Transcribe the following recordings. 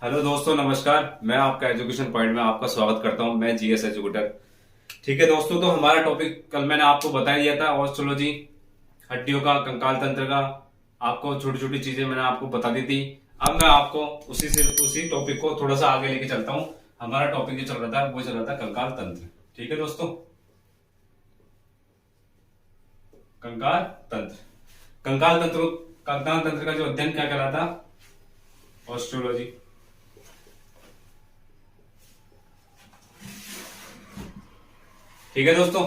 Hello दोस्तों, नमस्कार। मैं आपका एजुकेशन पॉइंट में आपका स्वागत करता हूं। मैं जीएस एजुकेटर। ठीक है दोस्तों, तो हमारा टॉपिक कल मैंने आपको बता दिया था ऑस्ट्रोलॉजी, हड्डियों का, कंकाल तंत्र का। आपको छोटी छोटी चीजें मैंने आपको बता दी थी। अब मैं आपको उसी टॉपिक को थोड़ा सा आगे लेके चलता हूँ। हमारा टॉपिक जो चल रहा था वो चल रहा था कंकाल तंत्र। ठीक है दोस्तों, कंकाल तंत्र। कंकाल तंत्र कंकाल तंत्र का जो अध्ययन क्या कहलाता? ऑस्ट्रोलॉजी। ठीक है दोस्तों,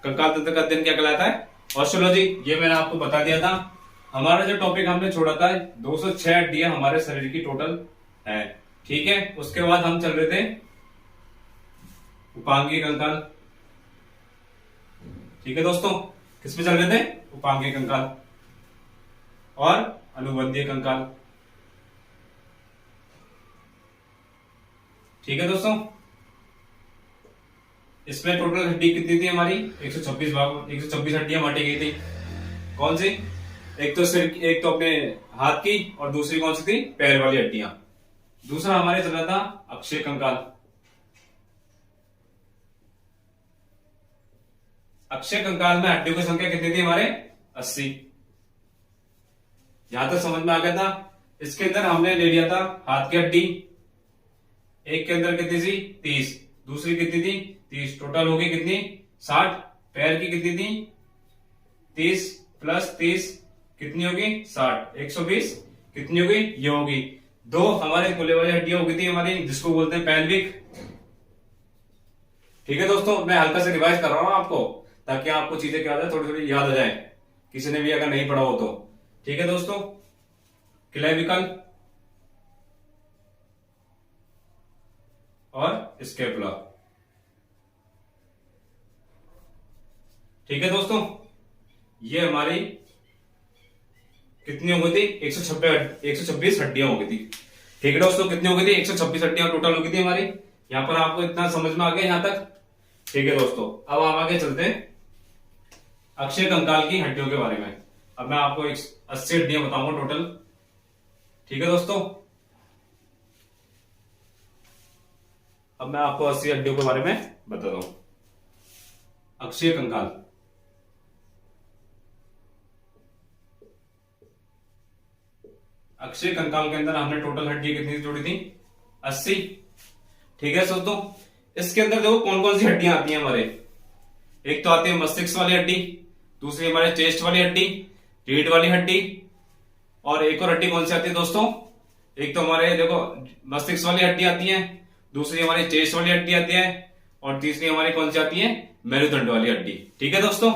कंकाल तंत्र का अध्ययन क्या कहलाता है? ऑस्ट्रोलॉजी। ये मैंने आपको बता दिया था। हमारा जो टॉपिक हमने छोड़ा था, 206 हड्डियां हमारे शरीर की टोटल है। ठीक है, उसके बाद हम चल रहे थे उपांगीय कंकाल। ठीक है दोस्तों, किस पे चल रहे थे? उपांगीय कंकाल और अनुबंधीय कंकाल। ठीक है दोस्तों, इसमें टोटल हड्डी कितनी थी हमारी? 126 भाग 126 हड्डियां बांटी गई थी। कौन सी? एक तो अपने हाथ की, और दूसरी कौन सी थी? पैर वाली हड्डियां। दूसरा हमारे चल रहा था अक्षीय कंकाल। अक्षय कंकाल में हड्डियों की संख्या कितनी थी हमारे? 80। यहां तक समझ में आ गया था। इसके अंदर हमने ले लिया था हाथ की हड्डी। एक के अंदर कितनी थी? 30। दूसरी कितनी थी? 30। टोटल होगी कितनी? 60। पैर की कितनी थी? 30 प्लस 30 कितनी होगी? 60। 120 कितनी होगी? ये होगी। दो हमारे गोले वाली हड्डियां होगी थी हमारी, जिसको बोलते हैं पेल्विक। ठीक है दोस्तों, मैं हल्का से रिवाइज कर रहा हूं आपको, ताकि आपको चीजें क्या हो, थोड़ी थोड़ी याद आ जाए, किसी ने भी अगर नहीं पढ़ा हो तो। ठीक है दोस्तों, क्लेविकल और स्केपुला। ठीक है दोस्तों, ये हमारी कितनी हो गई थी? 126 हड्डियां हो गई थी। ठीक है दोस्तों, कितनी हो गई थी? 126 हड्डियां टोटल हो गई थी हमारी। यहां पर आपको इतना समझ में आ गया यहां तक? ठीक है दोस्तों, अब हम आगे चलते हैं अक्षय कंकाल की हड्डियों के बारे में। अब मैं आपको 80 हड्डियां बताऊंगा टोटल। ठीक है दोस्तों, अब मैं आपको 80 हड्डियों के बारे में बताता हूं। अक्षय कंकाल। अक्षय कंकाल के अंदर हमने टोटल हड्डी कितनी जोड़ी थी? 80। ठीक है दोस्तों, इसके अंदर देखो कौन कौन सी हड्डियां आती हैं हमारे। एक तो आती है मस्तिष्क वाली हड्डी, दूसरी हमारे चेस्ट वाली हड्डी, रीढ़ वाली हड्डी, और एक और हड्डी कौन सी आती है दोस्तों? एक तो हमारे देखो मस्तिष्क वाली हड्डी आती है, दूसरी हमारी चेस्ट वाली हड्डी आती है, और तीसरी हमारी कौन सी आती है? मेरुदंड वाली हड्डी। ठीक है दोस्तों,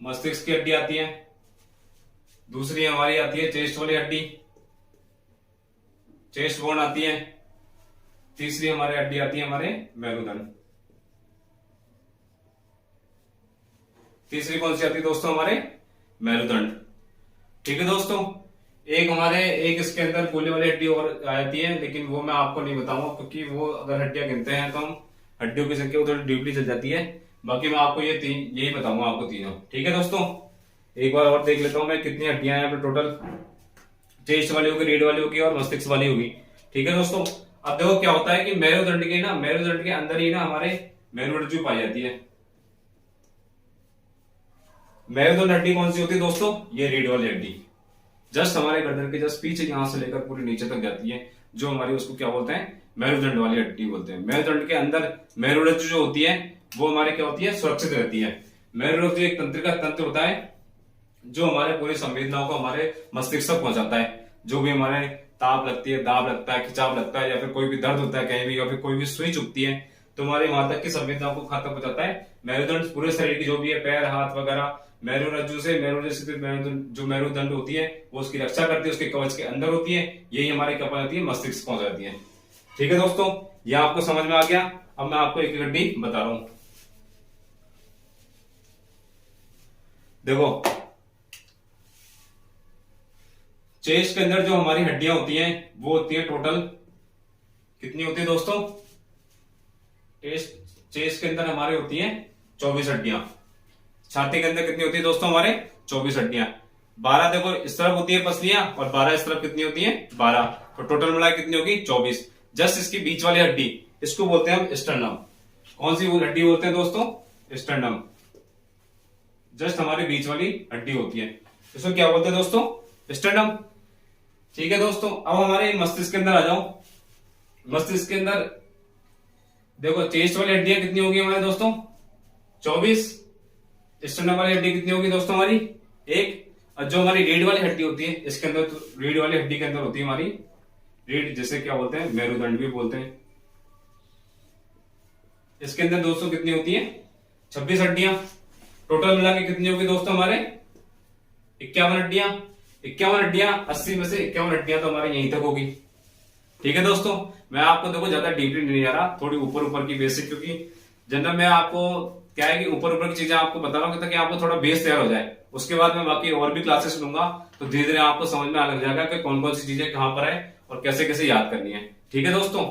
मस्तिष्क की हड्डी आती है, दूसरी हमारी आती है चेस्ट वाली हड्डी, चेस्ट बोन आती है, तीसरी हमारी हड्डी आती है हमारे मेरुदंड। तीसरी कौन सी आती है दोस्तों? हमारे मेरुदंड। ठीक है दोस्तों, एक इसके अंदर गोले वाली हड्डी और आती है, लेकिन वो मैं आपको नहीं बताऊंगा, क्योंकि वो अगर हड्डियां गिनते हैं तो हम हड्डियों की संख्या थोड़ी डीपली चल जाती है। बाकी मैं आपको यही बताऊंगा आपको तीनों। ठीक है दोस्तों, एक बार और देख लेता हूं मैं कितनी हड्डियां हैं टोटल। चेस्ट वाली होगी, रीढ़ वाली होगी, और मस्तिष्क वाली होगी। ठीक है दोस्तों, अब देखो क्या होता है कि मेरुदंड के अंदर ही ना हमारे मेरुरज्जु पाई जाती है। मेरुदंड हड्डी कौन सी होती है दोस्तों? ये रीढ़ वाली हड्डी, जस्ट हमारे गर्दन के जस्ट पीछे यहां से लेकर पूरे नीचे तक जाती है, जो हमारी उसको क्या बोलते हैं? मेरुदंड वाली हड्डी बोलते हैं। मेरुदंड के अंदर मेरुरज्जु जो होती है वो हमारे क्या होती है? सुरक्षित रहती है। मेरुरज्जु एक तंत्रिका तंत्र होता है जो हमारे पूरी संवेदनाओं को हमारे मस्तिष्क तक पहुंचाता है। जो भी हमारे ताप लगती है, दाब लगता है, खिंचाव लगता है, या फिर कोई भी दर्द होता है कहीं भी, या फिर कोई भी सुई चुभती है, तो हमारे वहां तक की संवेदनाओं को खत्म हो जाता है मेरुदंड। पूरे शरीर की जो भी है, पैर, हाथ वगैरह, मेरुरज्जु से जो मेरुदंड होती है वो उसकी रक्षा करती है, उसके कवच के अंदर होती है। यही हमारे क्या पहुंचाती है? मस्तिष्क पहुंच जाती है। ठीक है दोस्तों, ये आपको समझ में आ गया। अब मैं आपको एक एक हड्डी बता रहा हूं। देखो, चेस्ट के अंदर जो हमारी हड्डियां होती हैं वो होती है टोटल कितनी होती है दोस्तों? चेस्ट के अंदर हमारे होती हैं 24 हड्डियां। छाती के अंदर कितनी होती है दोस्तों हमारे 24 हड्डियां। 12 देखो इस तरफ होती है पसलियां और 12 इस तरफ कितनी होती है 12, तो टोटल मिला कितनी होगी 24। जस्ट इसकी बीच वाली हड्डी इसको बोलते हैं हम स्टर्नम। कौन सी हड्डी बोलते हैं दोस्तों स्टर्नम। जस्ट हमारी बीच वाली हड्डी होती है, इसको क्या बोलते हैं दोस्तों स्टर्नम। ठीक है दोस्तों, अब हमारे मस्तिष्क के अंदर आ जाओ। मस्तिष्क के अंदर देखो चेस्ट वाली हड्डियां कितनी होगी हमारे दोस्तों 24। स्टर्नम वाली हड्डी कितनी होगी दोस्तों हमारी 1। और जो हमारी रीढ़ वाली हड्डी होती है इसके अंदर, तो रीढ़ वाली हड्डी के अंदर होती है हमारी रीढ़, जिसे क्या बोलते हैं मेरुदंड भी बोलते हैं। इसके अंदर दोस्तों कितनी होती है 26 हड्डियां। टोटल मिला के कितनी होगी दोस्तों हमारे 51 हड्डियां। 51 हड्डियां 80 में से 51 हड्डियां तो हमारे यहीं तक होगी। ठीक है दोस्तों, मैं आपको देखो ज्यादा डीपली नहीं जा रहा, थोड़ी ऊपर ऊपर की बेसिक, क्योंकि जनरल में आपको क्या है कि ऊपर ऊपर की चीजें आपको बता रहा हूँ ताकि आपको थोड़ा बेस तैयार हो जाए। उसके बाद मैं बाकी और भी क्लासेस लूंगा तो धीरे धीरे आपको समझ में आने लग जाएगा कि कौन कौन सी चीजें कहां पर है और कैसे कैसे याद करनी है। ठीक है दोस्तों,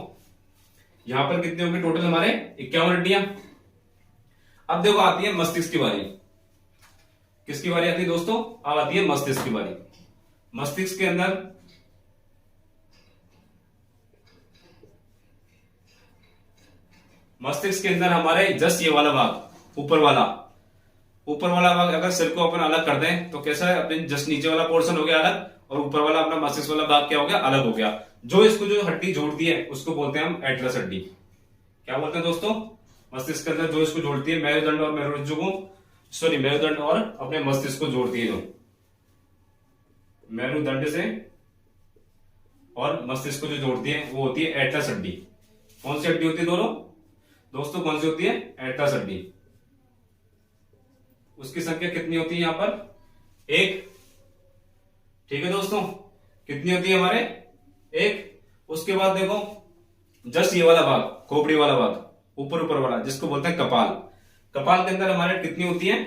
यहां पर कितनी होगी टोटल हमारे 51 हड्डियां। अब देखो आती है मस्तिष्क की बारी। किसकी बारी आती है दोस्तों, अब आती है मस्तिष्क की बारी। मस्तिष्क के अंदर हमारे जस्ट ये वाला भाग ऊपर वाला भाग अगर सिर को अपन अलग कर दें तो कैसा है, अपने जस्ट नीचे वाला पोर्शन हो गया अलग और ऊपर वाला अपना मस्तिष्क वाला भाग क्या हो गया अलग हो गया। जो इसको जो हड्डी जोड़ती है उसको बोलते हैं हम एटलस हड्डी। क्या बोलते हैं दोस्तों, मस्तिष्क के अंदर जो इसको जोड़ती है मेरुदंड और मेरुरज्जु को, सॉरी मेरुदंड और अपने मस्तिष्क को जोड़ती है, जो मेरुदंड से और मस्तिष्क को जो जोड़ती है वो होती है एटलस हड्डी। कौन सी हड्डी होती है दोस्तों कौन सी होती है एटलस हड्डी। उसकी संख्या कितनी होती है यहां पर 1। ठीक है दोस्तों, कितनी होती है हमारे 1। उसके बाद देखो जस्ट ये वाला भाग, खोपड़ी वाला भाग ऊपर वाला जिसको बोलते हैं कपाल। कपाल के अंदर हमारे कितनी होती है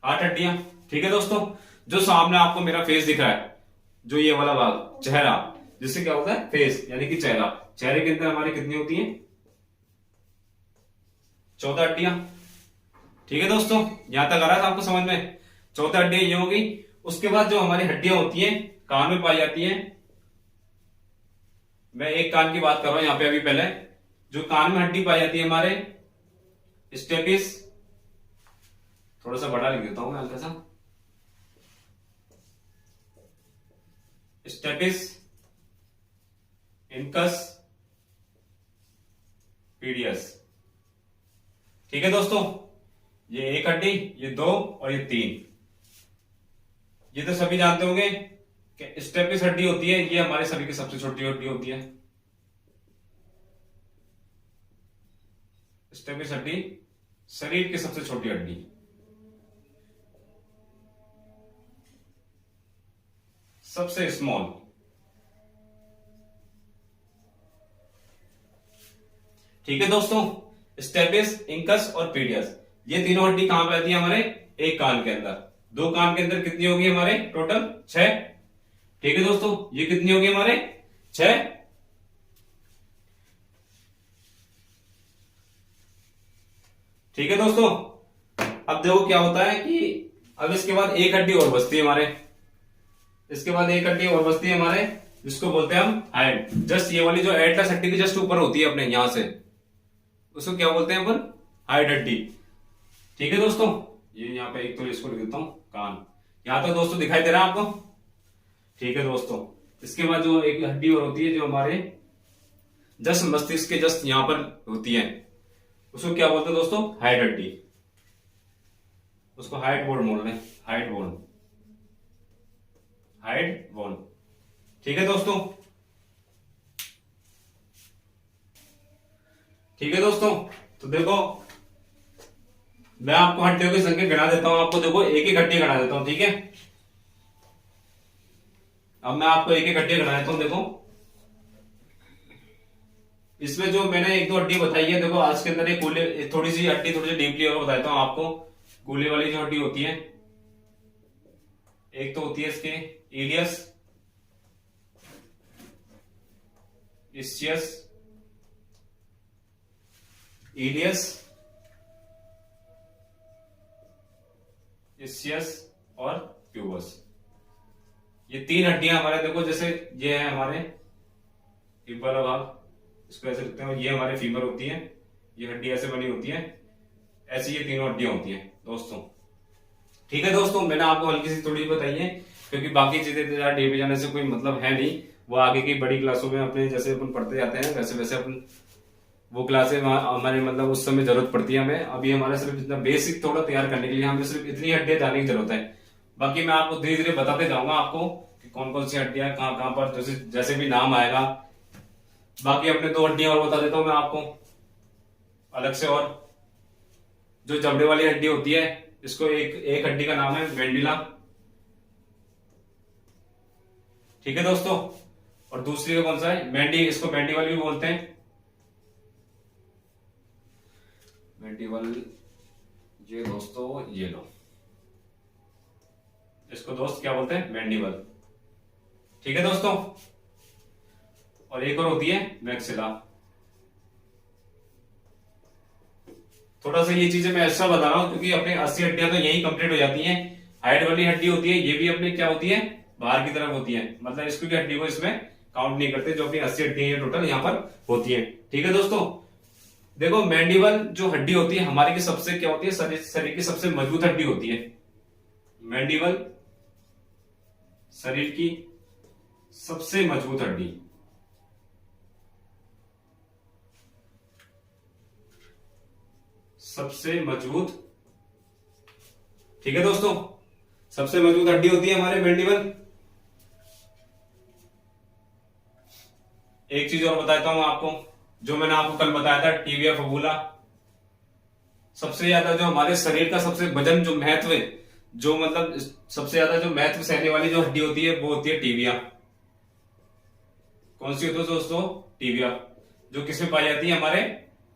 8 हड्डियां। ठीक है दोस्तों, जो सामने आपको मेरा फेस दिख रहा है, जो ये वाला भाग चेहरा, जिससे क्या होता है फेस यानी कि चेहरा, चेहरे के अंदर हमारी कितनी होती है 14 हड्डियां। ठीक है दोस्तों, यहां तक आ रहा है आपको समझ में, 14 हड्डियां ये होगी। उसके बाद जो हमारी हड्डियां होती हैं कान में पाई जाती हैं। मैं एक कान की बात कर रहा हूं यहां पे अभी। पहले जो कान में हड्डी पाई जाती है हमारे स्टेपिस, थोड़ा सा बड़ा लिख देता हूं मैं हल्का सा, स्टेपिस, इनकस, पीडियस। ठीक है दोस्तों, ये 1 हड्डी, ये 2 और ये 3। ये तो सभी जानते होंगे कि स्टेपिस हड्डी होती है, ये हमारे सभी की सबसे छोटी हड्डी होती है। स्टेपिस हड्डी शरीर की सबसे छोटी हड्डी। सबसे स्मॉल। ठीक है दोस्तों, स्टेपिस, इंकस और पीडियस, ये तीनों हड्डी कहां पे आती है हमारे एक कान के अंदर। 2 कान के अंदर कितनी होगी हमारे टोटल 6। ठीक है दोस्तों, ये कितनी होगी हमारे 6। ठीक है दोस्तों, अब देखो क्या होता है कि अब इसके बाद एक हड्डी और बचती है हमारे, इसके बाद एक हड्डी और बचती है हमारे जिसको बोलते हैं हम हाइड। जस्ट ये वाली जो एटलस हड्डी की जस्ट ऊपर होती है अपने यहां से, उसको क्या बोलते हैं अपन हाइड हड्डी। ठीक है दोस्तों, ये यहाँ पे एक तो इसको लिख देता हूं कान। यहां तक दोस्तों दिखाई दे रहा है आपको। ठीक है दोस्तों, इसके बाद जो एक हड्डी और होती है जो हमारे जस्ट मस्तिष्क के जस्ट यहां पर होती है, उसको क्या बोलते हैं दोस्तों हाइड हड्डी। उसको हाइड बोन बोल रहे हैं, हाइड बोन, हाइड बोन। ठीक है दोस्तों, ठीक है दोस्तों, तो देखो मैं आपको हड्डियों की संख्या गिना देता हूं। आपको देखो एक एक हड्डी गिना देता हूं। ठीक है, अब मैं आपको एक एक हड्डी गिना देता हूं। देखो इसमें जो मैंने 1-2 हड्डी बताई है, देखो आज के अंदर एक कूले, थोड़ी सी हड्डी थोड़ी सी डीपली और बताता हूं आपको। कूले वाली जो हड्डी होती है, एक तो होती है इसके इलियस, इलियस, ischius और pubis। ये 3 हड्डियां हमारे, देखो जैसे ये है हमारे ऊपर वाला भाग, इसको ऐसे लिखते हैं, ये हमारे फीमर होती है, ये हड्डी ऐसे बनी होती है, ऐसी ये तीनों हड्डियां होती हैं दोस्तों। ठीक है दोस्तों, मैंने आपको हल्की सी थोड़ी बताई है, क्योंकि बाकी चीजें डे पे जाने से कोई मतलब है नहीं, वो आगे की बड़ी क्लासों में अपने जैसे अपन पढ़ते जाते हैं वैसे वैसे अपन वो क्लासें हमारे मतलब उस समय जरूरत पड़ती है हमें। अभी हमारे सिर्फ इतना बेसिक थोड़ा तैयार करने के लिए हमें सिर्फ इतनी हड्डियां जानने की जरूरत है। बाकी मैं आपको धीरे धीरे बताते जाऊंगा आपको कि कौन कौन सी हड्डियां कहाँ कहाँ पर, जैसे जैसे भी नाम आएगा। बाकी अपने 2 हड्डियां और बता देता हूं मैं आपको अलग से। और जो जबड़े वाली हड्डी होती है, इसको एक हड्डी का नाम है मैंडिला। ठीक है दोस्तों, और दूसरी का कौन सा है, मैंडी, इसको मैंडीबल भी बोलते हैं, मैंडीबल। ये दोस्तों ये लो, इसको दोस्त क्या बोलते हैं, मैंडीबल। ठीक है दोस्तों, और एक और होती है मैक्सिला। थोड़ा सा ये चीजें मैं ऐसा बता रहा हूं क्योंकि अपने 80 हड्डियां तो यही कंप्लीट हो जाती हैं। हाइट वाली हड्डी होती है, ये भी अपने क्या होती है, बाहर की तरफ होती है, मतलब इसको भी हड्डी को इसमें काउंट नहीं करते, जो अपनी 80 हड्डियां टोटल यहाँ पर होती है। ठीक है दोस्तों, देखो मैंडिबल जो हड्डी होती है हमारी की सबसे क्या होती है, शरीर की सबसे मजबूत हड्डी होती है। मैंडिबल शरीर की सबसे मजबूत हड्डी। सबसे मजबूत, ठीक है दोस्तों, सबसे मजबूत हड्डी होती है हमारे मैंडिबल। एक चीज और बताता हूं आपको, जो मैंने आपको कल बताया था, टिबिया फिबुला। सबसे ज्यादा जो हमारे शरीर का सबसे वजन, जो महत्व, जो मतलब सबसे ज्यादा जो महत्व सहने वाली जो हड्डी होती है वो होती है टिबिया। कौन सी होती है दोस्तों, टिबिया, जो किसमें पाई जाती है, हमारे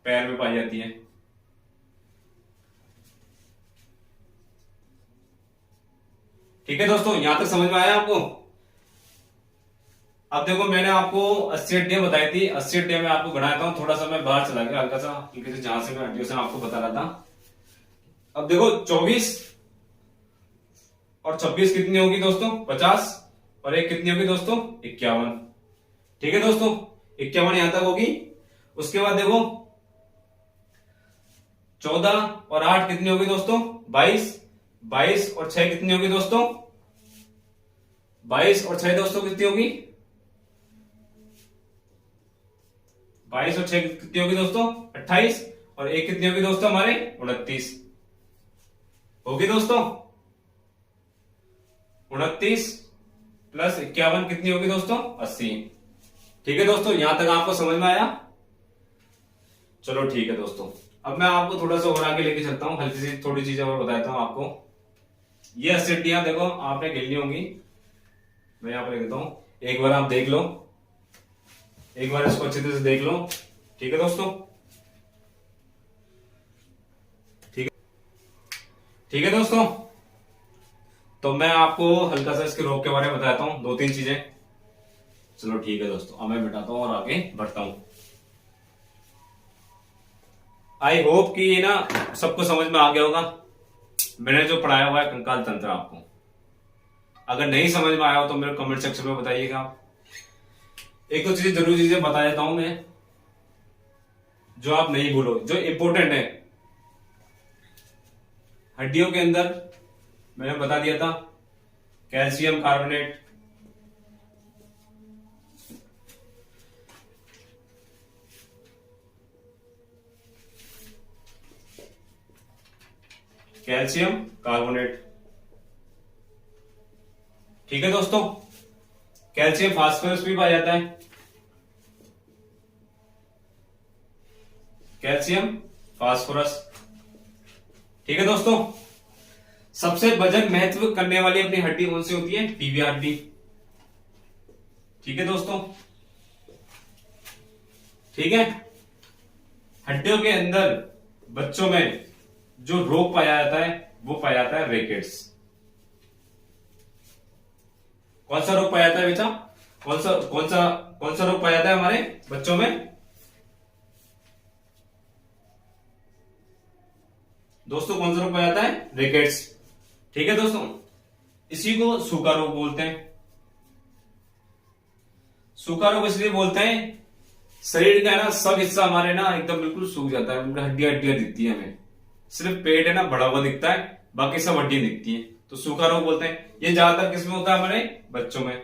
पैर में पाई जाती है। ठीक है दोस्तों, यहां तक समझ में आया आपको। अब देखो मैंने आपको 80 हड्डियां बताई थी, 80 हड्डियां मैं आपको गणाता हूं। थोड़ा सा मैं बाहर चला गया हल्का सा, क्योंकि जहां से मैं हड्डियों से आपको बता रहा था। अब देखो 24 और 26 कितनी होगी दोस्तों, 50, और एक कितनी होगी दोस्तों, 51। ठीक है दोस्तों, 51 यहां तक होगी। उसके बाद देखो 14 और 8 कितनी होगी दोस्तों, 22। 22 और 6 कितनी होगी दोस्तों, 22 और 6 दोस्तों कितनी होगी, 22 और 6 कितनी होगी दोस्तों, 28, और एक कितनी होगी दोस्तों हमारे, 29 होगी दोस्तों। 29 प्लस 51 कितनी होगी दोस्तों, 80। ठीक है दोस्तों, यहां तक आपको समझ में आया। चलो ठीक है दोस्तों, अब मैं आपको थोड़ा सा और आगे लेके चलता हूं, हल्की सी थोड़ी चीजें और बताता हूं आपको। ये 80 हड्डियां देखो आपने गिननी होंगी, मैं यहां पर लिख देता हूं, एक बार आप देख लो, एक बार इसको अच्छी तरह से देख लो। ठीक है दोस्तों, ठीक है दोस्तों, तो मैं आपको हल्का सा इसके रोग के बारे में बताता हूं, 2-3 चीजें। चलो ठीक है दोस्तों, अब मैं मिटाता हूं और आगे बढ़ता हूं। आई होप कि ये ना सबको समझ में आ गया होगा, मैंने जो पढ़ाया हुआ है कंकाल तंत्र आपको। अगर नहीं समझ में आया हो तो मेरे कमेंट सेक्शन में बताइएगा। एक दो चीजें जरूरी चीजें बता देता हूं मैं, जो आप नहीं भूलो, जो इंपॉर्टेंट है। हड्डियों के अंदर मैंने बता दिया था, कैल्शियम कार्बोनेट, कैल्शियम कार्बोनेट। ठीक है दोस्तों, कैल्शियम फास्फोरस भी पाया जाता है, कैल्शियम फास्फोरस। ठीक है दोस्तों, सबसे वजन महत्व करने वाली अपनी हड्डी कौन सी होती है, टिबिया हड्डी। ठीक है दोस्तों, ठीक है। हड्डियों के अंदर बच्चों में जो रोग पाया जाता है वो पाया जाता है रिकेट्स। कौन सा रोग पाया जाता है बेटा, कौन सा रोग पाया जाता है हमारे बच्चों में दोस्तों, कौन सा रोग पाया जाता है, रिकेट्स। ठीक है दोस्तों, इसी को सूखा रोग बोलते हैं। सूखा रोग इसलिए बोलते हैं, शरीर का है ना सब हिस्सा हमारे ना एकदम बिल्कुल सूख जाता है, बिल्कुल हड्डियां हड्डियां दिखती है हमें, सिर्फ पेट है ना बड़ा हुआ दिखता है, बाकी सब हड्डियां दिखती है, तो सूखा रोग बोलते हैं। ये ज्यादातर किसमें होता है, हमारे बच्चों में,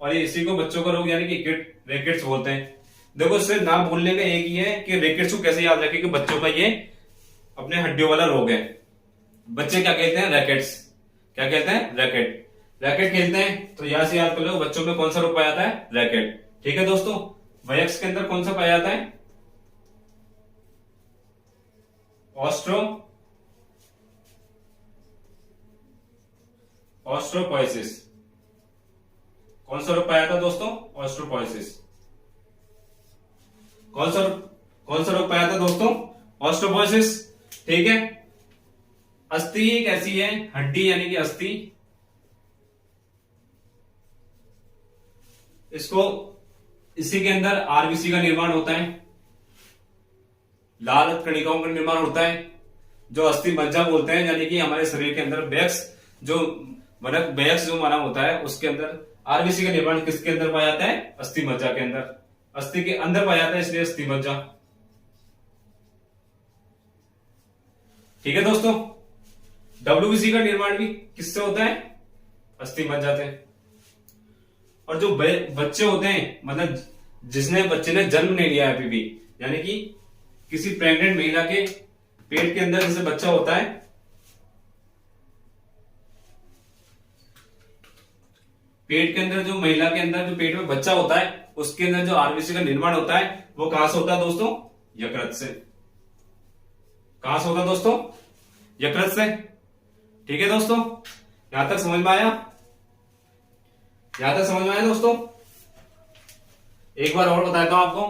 और ये इसी को बच्चों का रोग यानी कि रैकेट्स बोलते हैं। देखो सिर्फ नाम बोलने का एक ही है कि रैकेट्स को कैसे याद रखें कि बच्चों का ये अपने हड्डियों वाला रोग है। बच्चे क्या कहते हैं, रैकेट्स, क्या कहते हैं, रैकेट, रैकेट खेलते हैं, तो यहां से याद कर लो बच्चों में कौन सा रोग पाया जाता है, रैकेट। ठीक है दोस्तों, वयस्क के अंदर कौन सा पाया जाता है, ऑस्ट्रोपोइसिस। कौन सा रोग पाया था दोस्तों, ऑस्ट्रोपोइसिस। कौन सा रोग पाया था दोस्तों, ऑस्ट्रोपोइसिस। ठीक है, अस्थि एक ऐसी है हड्डी यानी कि अस्थि, इसको इसी के अंदर आरबीसी का निर्माण होता है, लाल रक्त कणिकाओं का निर्माण होता है, जो अस्थि मज्जा बोलते हैं, यानी कि हमारे शरीर के अंदर बैक्स जो बैक्स जो माना होता है उसके अंदर आरबीसी का निर्माण किसके अंदर पाया जाता है, अस्थि मज्जा के अंदर, अस्थि के अंदर पाया जाता है, इसलिए अस्थि मज्जा। ठीक है दोस्तों, डब्ल्यूबीसी का निर्माण भी किससे होता है, अस्थि मज्जा से। और जो बच्चे होते हैं, मतलब जिसने बच्चे ने जन्म नहीं लिया है अभी भी, यानी कि किसी प्रेग्नेंट महिला के पेट के अंदर जैसे बच्चा होता है, पेट के अंदर जो महिला के अंदर जो पेट में बच्चा होता है उसके अंदर जो आरबीसी का निर्माण होता है वो कहां से होता है दोस्तों, यकृत से। कहां से होता है दोस्तों, यकृत से। ठीक है दोस्तों, यहां तक समझ में आया, यहां तक समझ में आया दोस्तों। एक बार और बताता हूं आपको,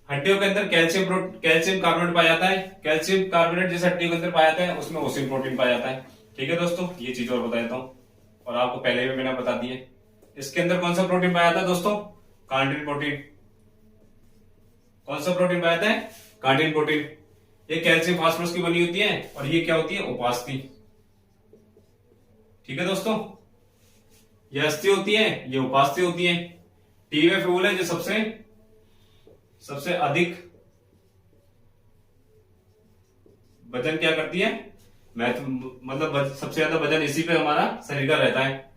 हड्डियों के अंदर कैल्शियम कार्बोनेट पाया जाता है, कैल्शियम कार्बोनेट जिस हड्डियों के अंदर पाया जाता है उसमें ओसिन प्रोटीन पाया जाता है। ठीक है दोस्तों, ये चीज और बता देता हूं, और आपको पहले भी मैंने बता दी है। इसके अंदर कौन सा प्रोटीन पाया जाता है दोस्तों, कार्टिन प्रोटीन। कौन सा प्रोटीन पाया जाता है, कार्टिन प्रोटीन। ये कैल्शियम फास्फोरस की बनी होती है, और ये क्या होती है, उपास्थि। ठीक है दोस्तों, ये अस्थि होती है, ये उपास्थि होती है। टीएफ फ्यूल है जो सबसे अधिक वजन क्या करती है, मतलब सबसे ज्यादा वजन इसी पे हमारा शरीर का रहता है,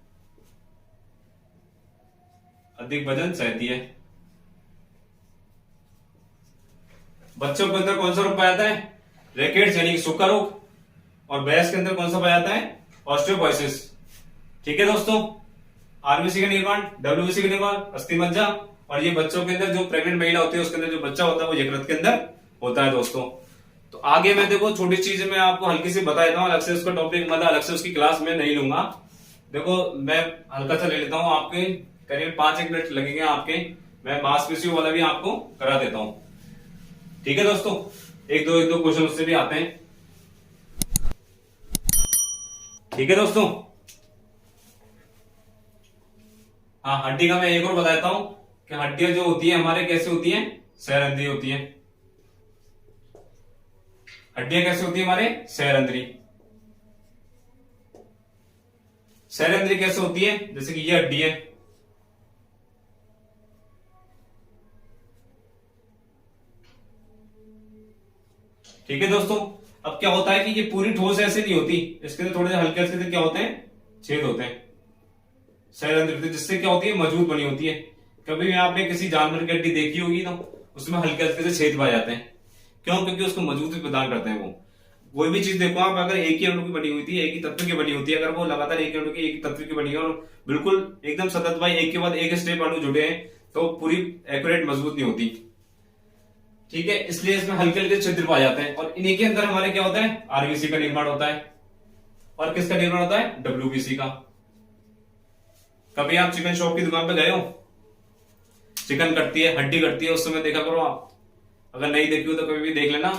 अधिक वजन सहती है। बच्चों के अंदर कौन सा रोग पाया जाता है, रैकेट्स यानी कि सूखा रोग, और भैंस के अंदर कौन सा पाया जाता है, ऑस्टियोपोरोसिस। ठीक है दोस्तों, आरबीसी का निर्माण, डब्ल्यूबीसी का निर्माण, अस्थि मज्जा, और ये बच्चों के अंदर जो प्रेग्नेंट महिला होती है उसके अंदर जो बच्चा होता है वो यकृत के अंदर होता है दोस्तों। तो आगे मैं देखो छोटी चीज मैं आपको हल्की सी बता देता हूँ, अलग से उसका टॉपिक मतलब अलग से उसकी क्लास में नहीं लूंगा। देखो मैं हल्का सा ले लेता हूँ, आपके करीब 5-1 मिनट लगेंगे आपके, मैं मांसपेशियों वाला भी आपको करा देता हूँ। ठीक है दोस्तों, एक दो क्वेश्चन उससे भी आते हैं। ठीक है दोस्तों, हाँ हड्डी का मैं एक और बताता हूं कि हड्डियां जो होती है हमारे कैसे होती हैं, सहरंध्री होती हैं। हड्डियां कैसे होती है हमारे, सहरंध्री। सहरंध्री कैसे होती है, जैसे कि ये हड्डी है, ठीक है दोस्तों। अब क्या होता है कि ये पूरी ठोस ऐसे नहीं होती, इसके अंदर थोड़े से हल्के हल्के क्या होते हैं, छेद होते हैं सहरंध्री, जिससे क्या होती है, मजबूत बनी होती है। कभी आपने किसी जानवर की हड्डी देखी होगी ना, उसमें हल्के हल्के से छेद पाए जाते हैं, क्यों, क्योंकि उसको मजबूती प्रदान करते हैं वो। कोई भी चीज देखो आप, अगर एक ही अणु की बनी हुई थी, एक ही तत्व की बनी होती है, अगर वो लगातार एक अणु की एक तत्व की बनी है और बिल्कुल एकदम सतत भाई एक के बाद एक स्टेप अणु जुड़े हैं, तो पूरी एक्यूरेट मजबूत नहीं होती। ठीक है, इसलिए इसमें हल्के हल्के छिद्र पाए जाते हैं, और इन्हीं के अंदर हमारे क्या होता है, आरबीसी का निर्माण होता है। और किसका निर्माण होता है, डब्ल्यूबीसी का। कभी आप चिकन शॉप की दुकान पे गए हो, चिकन कटती है, हड्डी कटती है, उस समय देखा करो आप, अगर नहीं देखी हो तो कभी भी देख लेना,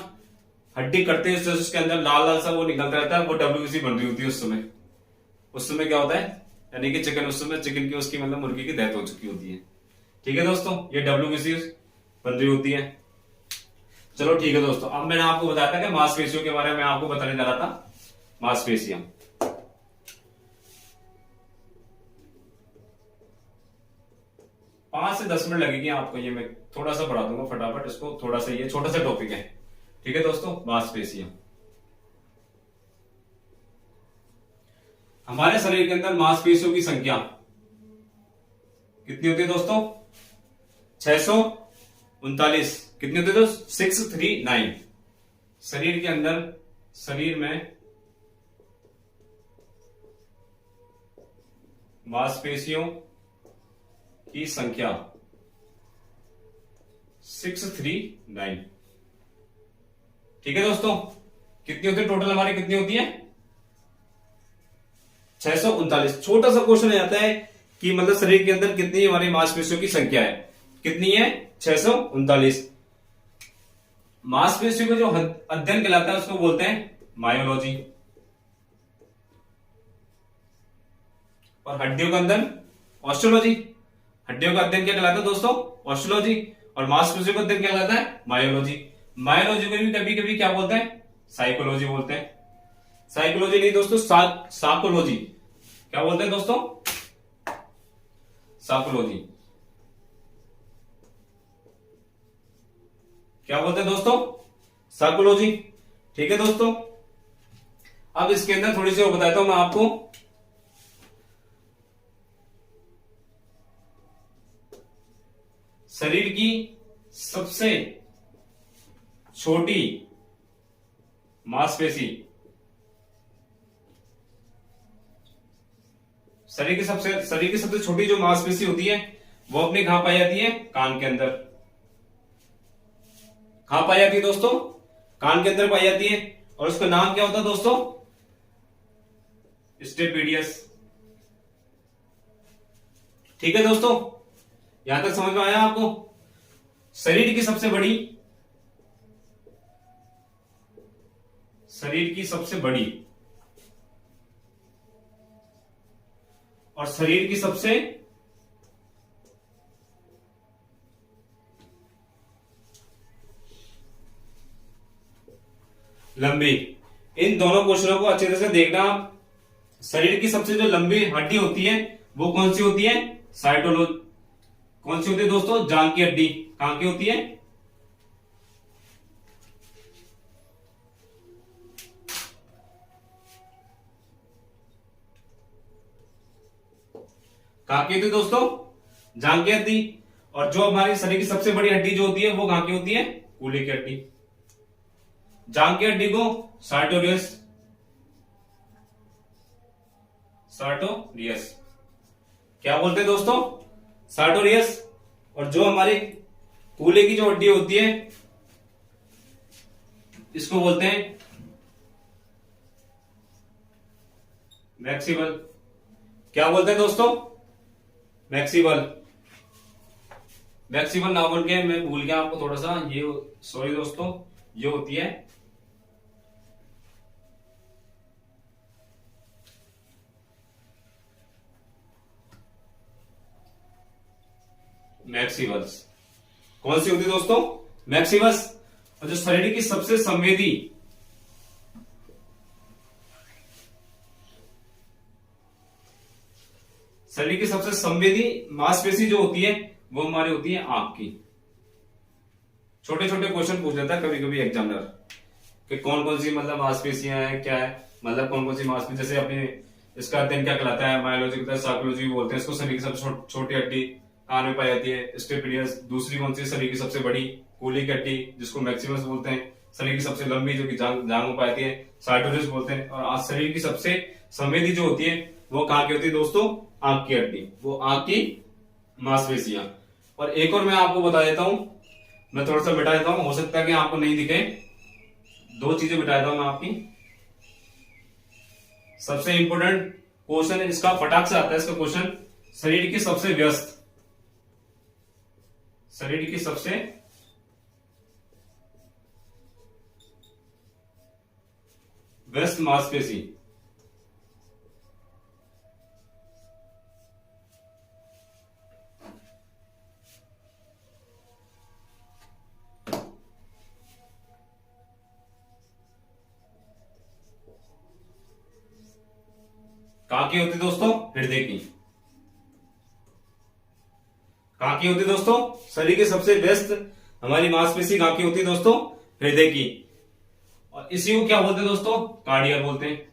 हड्डी कटते हैं उसके अंदर लाल लाल सा वो निकलता रहता है, वो डब्ल्यूबीसी बन रही होती है उस समय क्या होता है, यानी कि चिकन उस समय चिकन की उसकी मतलब मुर्गी की डेथ हो चुकी होती है। ठीक है दोस्तों, ये डब्ल्यूबीसी बन रही होती है। चलो ठीक है दोस्तों, अब मैंने आपको बताया था कि मांसपेशियों के बारे में आपको बताने जा रहा था। मांसपेशियां। 5 से 10 मिनट लगेगी आपको, ये मैं थोड़ा सा बढ़ा दूंगा फटाफट इसको, थोड़ा सा ये छोटा सा टॉपिक है। ठीक है दोस्तों, मांसपेशियां। हमारे शरीर के अंदर मांसपेशियों की संख्या कितनी होती है दोस्तों? 639। कितनी होती है दोस्तों? 639। शरीर के अंदर, शरीर में मांसपेशियों की संख्या 639। ठीक है दोस्तों, कितनी होती है टोटल हमारी, कितनी होती है? 639। छोटा सा क्वेश्चन आ जाता है कि मतलब शरीर के अंदर कितनी हमारी मांसपेशियों की संख्या है, कितनी है? 639। मांसपेशियों का जो अध्ययन कहलाता है उसको बोलते हैं मायोलॉजी, और हड्डियों के अंदर ऑस्टियोलॉजी। हड्डियों का अध्ययन क्या कहलाता है दोस्तों? ऑस्टियोलॉजी। और मांसपेशियों का अध्ययन क्या कहलाता है? मायोलॉजी। मायोलॉजी को भी कभी कभी क्या बोलते हैं? साइकोलॉजी बोलते हैं। साइकोलॉजी नहीं दोस्तों, साइकोलॉजी। क्या बोलते हैं दोस्तों? साइकोलॉजी। क्या बोलते हैं दोस्तों? साइकोलॉजी। ठीक है दोस्तों, अब इसके अंदर थोड़ी सी और बताता हूं मैं आपको। शरीर की सबसे छोटी मांसपेशी, शरीर की सबसे छोटी जो मांसपेशी होती है वो अपने कहां पाई जाती है? कान के अंदर। कहां पाई जाती है दोस्तों? कान के अंदर पाई जाती है। और उसका नाम क्या होता है दोस्तों? स्टेपीडियस। ठीक है दोस्तों, यहां तक समझ में आया आपको? शरीर की सबसे बड़ी, शरीर की सबसे बड़ी और शरीर की सबसे लंबी, इन दोनों क्वेश्चनों को अच्छे तरह से देखना। शरीर की सबसे जो लंबी हड्डी होती है वो कौन सी होती है? साइटोलोज। कौन सी होती है दोस्तों? जांग की हड्डी। कहां की होती है? कहां की होती है दोस्तों? जांग की हड्डी। और जो हमारी शरीर की सबसे बड़ी हड्डी जो होती है वो कहां की होती है? कूल्हे की हड्डी। जांग की हड्डी को सार्टोरियस, सार्टोरियस क्या बोलते हैं दोस्तों? सार्टोरियस। और जो हमारे कूल्हे की जो हड्डी होती है इसको बोलते हैं मैक्सिबल। क्या बोलते हैं दोस्तों? मैक्सिबल। मैक्सिबल ना बोल के मैं भूल गया आपको थोड़ा सा, ये सॉरी दोस्तों, ये होती है मैक्सिबल्स। कौन सी होती है दोस्तों? मैक्सिबस। और जो शरीर की सबसे संवेदी, शरीर की सबसे संवेदी मांसपेशी जो होती है वो हमारी होती है आंख की। छोटे छोटे क्वेश्चन पूछ लेता है कभी कभी एग्जामिनर कि कौन कौन सी मतलब मांसपेशियां हैं, क्या है मतलब कौन कौन सी मांसपेशी, जैसे अपने इसका अध्ययन क्या कहलाता है? मायोलॉजी कहता है, साइकोलॉजी भी बोलते हैं इसको। शरीर की सबसे छोटी हड्डी कान में पाई जाती है, स्टेपिडियस। दूसरी कौन सी? शरीर की सबसे बड़ी कूल्हे की हड्डी जिसको मैक्सिमस बोलते हैं। शरीर की सबसे लंबी जो कि जांग में पाई जाती है, सार्टोरियस बोलते हैं। और आज शरीर की सबसे संवेदी जो होती है वो कहां की होती है दोस्तों? आंख की हड्डी, वो आंख की मांसपेशियां। और एक और मैं आपको बता देता हूं, मैं थोड़ा सा मिटा देता हूं, हो सकता है कि आपको नहीं दिखे। दो चीजें मिटा देता हूं मैं आपकी। सबसे इंपोर्टेंट क्वेश्चन इसका फटाक से आता है इसका क्वेश्चन, शरीर की सबसे व्यस्त, शरीर की सबसे व्यस्त मांसपेशी। कहां की होती है दोस्तों? हृदय की। कहां की होती है दोस्तों? शरीर की सबसे व्यस्त हमारी मांसपेशी कहां की होती है दोस्तों? हृदय की। और इसी को क्या बोलते हैं दोस्तों? कार्डियक बोलते हैं।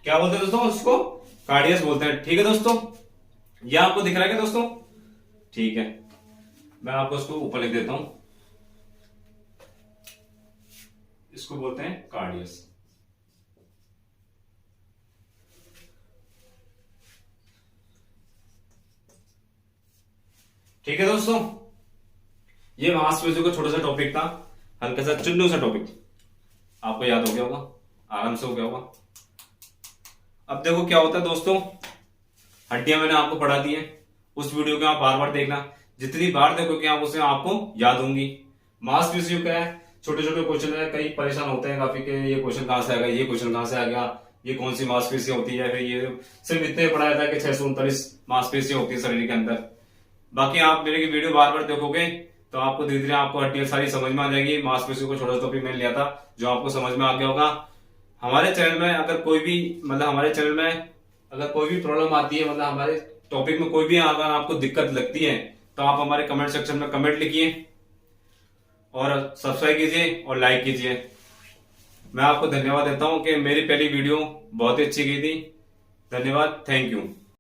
क्या बोलते हैं दोस्तों? उसको कार्डियस बोलते हैं। ठीक है दोस्तों, यह आपको दिख रहा है क्या दोस्तों? ठीक है, मैं आपको इसको ऊपर लिख देता हूं। इसको बोलते हैं कार्डियस। ठीक है दोस्तों, ये मांसपेशियों का छोटा सा टॉपिक था, हल्का सा चुन्नू सा टॉपिक। आपको याद हो गया होगा, आराम से हो गया होगा। अब देखो क्या होता है दोस्तों, हड्डियां मैंने आपको पढ़ा दी है, उस वीडियो को आप बार बार देखना, जितनी बार देखोगे आप उसे आपको याद होंगी। मांसपेशियों का है, छोटे छोटे क्वेश्चन है, कई परेशान होते हैं काफी के ये क्वेश्चन कहां से आ गया, ये क्वेश्चन कहां से आ गया, ये कौन सी मांसपेशी होती है, फिर ये सिर्फ इतने पढ़ा जाता है कि 639 मांसपेशी होती है शरीर के अंदर। बाकी आप मेरे की वीडियो बार बार देखोगे तो आपको धीरे धीरे आपको हड्डियां सारी समझ में आ जाएगी। मांसपेशियों को छोटा टॉपिक मैंने लिया था जो आपको समझ में आ गया होगा। हमारे चैनल में अगर कोई भी हमारे चैनल में अगर कोई भी प्रॉब्लम आती है, हमारे टॉपिक में कोई भी अगर आपको दिक्कत लगती है तो आप हमारे कमेंट सेक्शन में कमेंट लिखिए और सब्सक्राइब कीजिए और लाइक कीजिए। मैं आपको धन्यवाद देता हूं कि मेरी पहली वीडियो बहुत ही अच्छी की थी। धन्यवाद, थैंक यू।